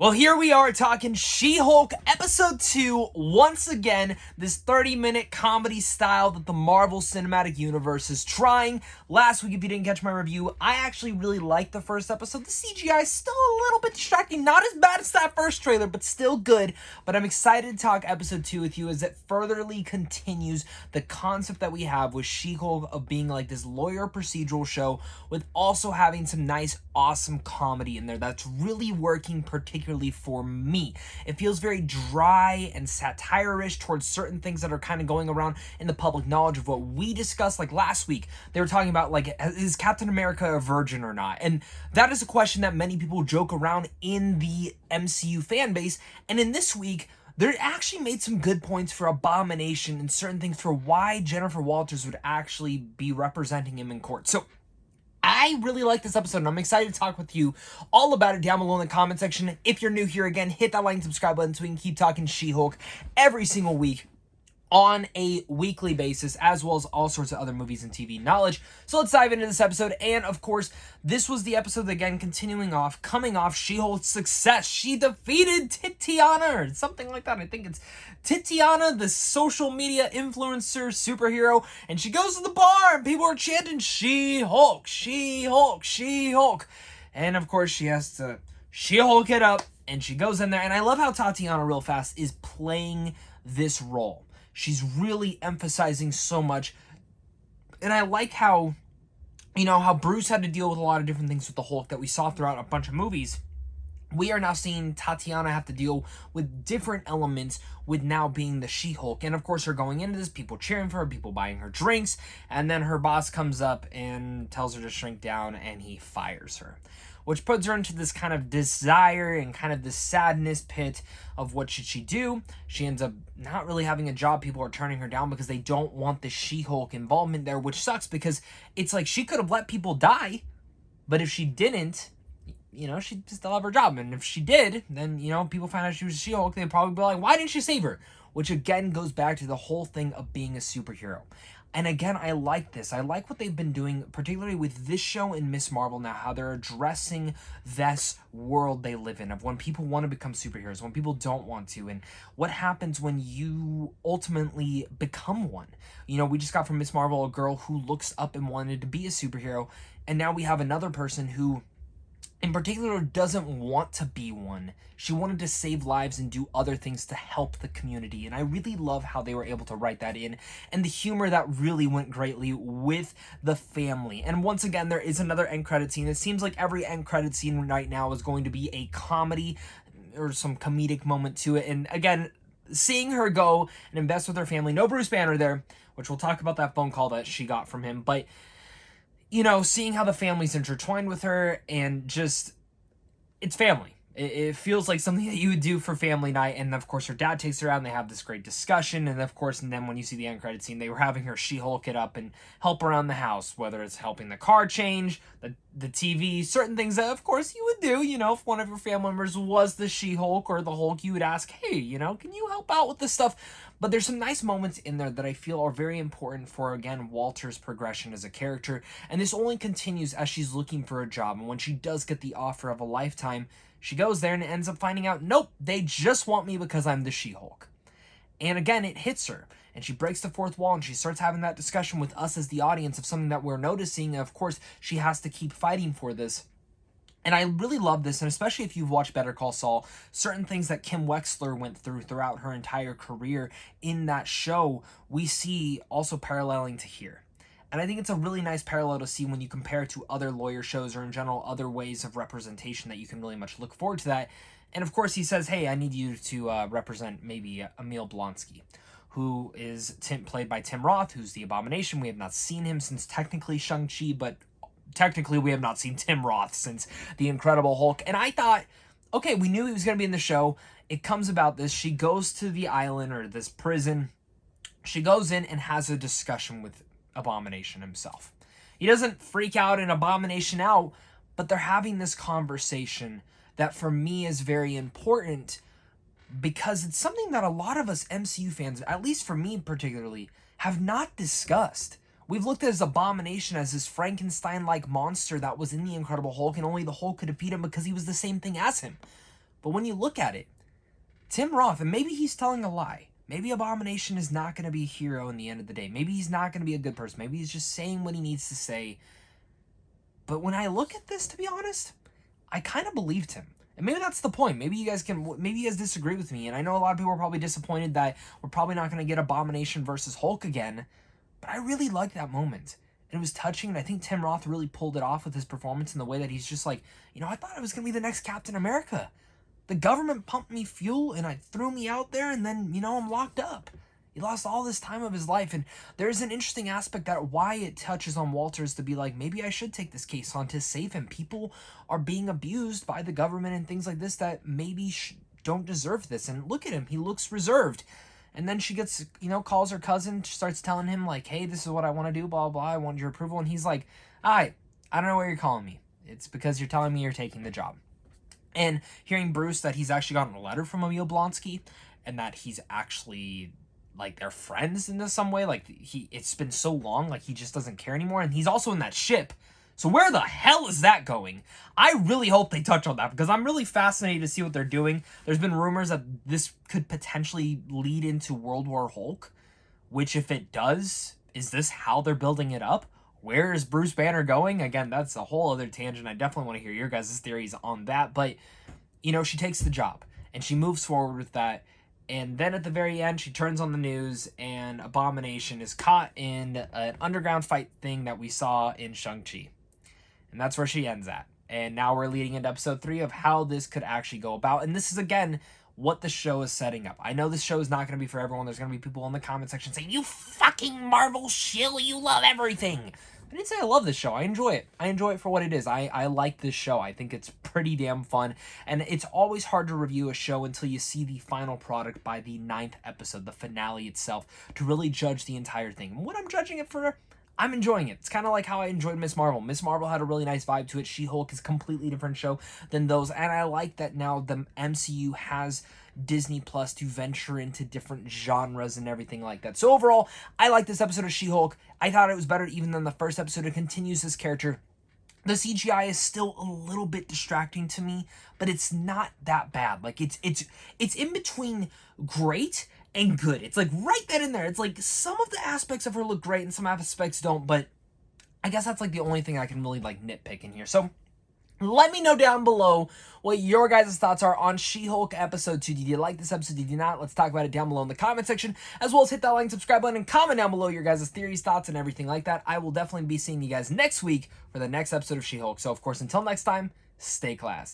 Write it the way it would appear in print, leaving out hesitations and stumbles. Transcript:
Well, here we are talking She-Hulk Episode 2, once again, this 30-minute comedy style that the Marvel Cinematic Universe is trying. Last week, if you didn't catch my review, I actually really liked the first episode. The CGI is still a little bit distracting, not as bad as that first trailer, but still good. But I'm excited to talk Episode 2 with you as it furtherly continues the concept that we have with She-Hulk of being like this lawyer procedural show with also having some nice, awesome comedy in there that's really working particularly for me. It feels very dry and satire-ish towards certain things that are kind of going around in the public knowledge of what we discussed. Like last week, they were talking about, like, is Captain America a virgin or not? And that is a question that many people joke around in the MCU fan base. And in this week, they actually made some good points for Abomination and certain things for why Jennifer Walters would actually be representing him in court. So I really like this episode, and I'm excited to talk with you all about it down below in the comment section. If you're new here again, hit that like and subscribe button so we can keep talking She-Hulk every single week on a weekly basis, as well as all sorts of other movies and TV knowledge. So let's dive into this episode. And of course, this was the episode, again, coming off She-Hulk's success. She defeated Tatiana, or something like that. I think it's Tatiana, the social media influencer superhero. And she goes to the bar and people are chanting, She-Hulk, She-Hulk, She-Hulk. And of course, she has to She-Hulk it up. And she goes in there. And I love how Tatiana real fast is playing this role. She's really emphasizing so much. And I like how, how Bruce had to deal with a lot of different things with the Hulk that we saw throughout a bunch of movies. We are now seeing Tatiana have to deal with different elements with now being the She-Hulk. And of course, her going into this, people cheering for her, people buying her drinks. And then her boss comes up and tells her to shrink down, and he fires her, which puts her into this kind of desire and kind of this sadness pit of what should she do. She ends up not really having a job. People are turning her down because they don't want the She-Hulk involvement there, which sucks because it's like she could have let people die, but if she didn't, she'd still have her job. And if she did, then, people find out she was She-Hulk, they'd probably be like, why didn't you save her? Which again goes back to the whole thing of being a superhero. And again, I like this. I like what they've been doing, particularly with this show and Miss Marvel now, how they're addressing this world they live in, of when people want to become superheroes, when people don't want to, and what happens when you ultimately become one. We just got from Miss Marvel a girl who looks up and wanted to be a superhero, and now we have another person who in particular doesn't want to be one. She wanted to save lives and do other things to help the community. And I really love how they were able to write that in, and the humor that really went greatly with the family. And once again, there is another end credit scene. It seems like every end credit scene right now is going to be a comedy or some comedic moment to it. And again, seeing her go and invest with her family, no Bruce Banner there, which we'll talk about that phone call that she got from him, but seeing how the family's intertwined with her, and just, it's family. It feels like something that you would do for family night. And of course, her dad takes her out and they have this great discussion. And of course, and then when you see the end credit scene, they were having her She-Hulk it up and help around the house, whether it's helping the car change, the TV, certain things that of course you would do. If one of your family members was the She-Hulk or the Hulk, you would ask, hey, can you help out with this stuff? But there's some nice moments in there that I feel are very important for, again, Walter's progression as a character. And this only continues as she's looking for a job. And when she does get the offer of a lifetime, she goes there and ends up finding out, nope, they just want me because I'm the She-Hulk. And again, it hits her. And she breaks the fourth wall and she starts having that discussion with us as the audience of something that we're noticing. And of course, she has to keep fighting for this. And I really love this, and especially if you've watched Better Call Saul, certain things that Kim Wexler went through throughout her entire career in that show, we see also paralleling to here. And I think it's a really nice parallel to see when you compare it to other lawyer shows or in general other ways of representation that you can really much look forward to that. And of course he says, hey, I need you to represent maybe Emil Blonsky, who is played by Tim Roth, who's the Abomination. We have not seen him since technically Shang-Chi, but technically we have not seen Tim Roth since The Incredible Hulk. And I thought, okay, we knew he was going to be in the show. It comes about this. She goes to the island or this prison. She goes in and has a discussion with Abomination himself. He doesn't freak out and Abomination out, but they're having this conversation that for me is very important because it's something that a lot of us MCU fans, at least for me particularly, have not discussed. We've looked at his Abomination as this Frankenstein-like monster that was in the Incredible Hulk, and only the Hulk could defeat him because he was the same thing as him. But when you look at it, Tim Roth, and maybe he's telling a lie. Maybe Abomination is not going to be a hero in the end of the day. Maybe he's not going to be a good person. Maybe he's just saying what he needs to say. But when I look at this, to be honest, I kind of believed him. And maybe that's the point. Maybe you guys disagree with me. And I know a lot of people are probably disappointed that we're probably not going to get Abomination versus Hulk again. But I really liked that moment. And it was touching. And I think Tim Roth really pulled it off with his performance in the way that he's just like, I thought I was going to be the next Captain America. The government pumped me fuel and threw me out there, and then, I'm locked up. He lost all this time of his life, and there's an interesting aspect that why it touches on Walters to be like, maybe I should take this case on to save him. People are being abused by the government and things like this that maybe don't deserve this. And look at him. He looks reserved. And then she gets, calls her cousin, starts telling him like, hey, this is what I want to do, blah, blah, blah. I want your approval. And he's like, I don't know why you're calling me. It's because you're telling me you're taking the job. And hearing Bruce that he's actually gotten a letter from Emil Blonsky and that he's actually, like, they're friends in some way. Like, it's been so long, like, he just doesn't care anymore. And he's also in that ship. So where the hell is that going? I really hope they touch on that because I'm really fascinated to see what they're doing. There's been rumors that this could potentially lead into World War Hulk, which if it does, is this how they're building it up? Where is Bruce Banner going? Again, that's a whole other tangent. I definitely want to hear your guys' theories on that. But, she takes the job and she moves forward with that. And then at the very end, she turns on the news and Abomination is caught in an underground fight thing that we saw in Shang-Chi. And that's where she ends at. And now we're leading into episode 3 of how this could actually go about. And this is, again, what the show is setting up. I know this show is not going to be for everyone. There's going to be people in the comment section saying, you fucking Marvel shill, you love everything. I didn't say I love this show. I enjoy it. I enjoy it for what it is. I like this show. I think it's pretty damn fun. And it's always hard to review a show until you see the final product by the 9th episode, the finale itself, to really judge the entire thing. And what I'm judging it for, I'm enjoying it. It's kind of like how I enjoyed Miss Marvel. Miss Marvel had a really nice vibe to it. She-Hulk is a completely different show than those. And I like that now the MCU has Disney Plus to venture into different genres and everything like that. So overall, I like this episode of She-Hulk. I thought it was better even than the first episode. It continues this character. The CGI is still a little bit distracting to me, but it's not that bad. Like it's in between great and good. It's like right then and there. It's like some of the aspects of her look great and some aspects don't, but I guess that's like the only thing I can really like nitpick in here. So let me know down below what your guys' thoughts are on She-Hulk episode 2. Did you like this episode? Did you not? Let's talk about it down below in the comment section, as well as hit that like and subscribe button and comment down below your guys' theories, thoughts, and everything like that. I will definitely be seeing you guys next week for the next episode of She-Hulk. So, of course, until next time, stay classy.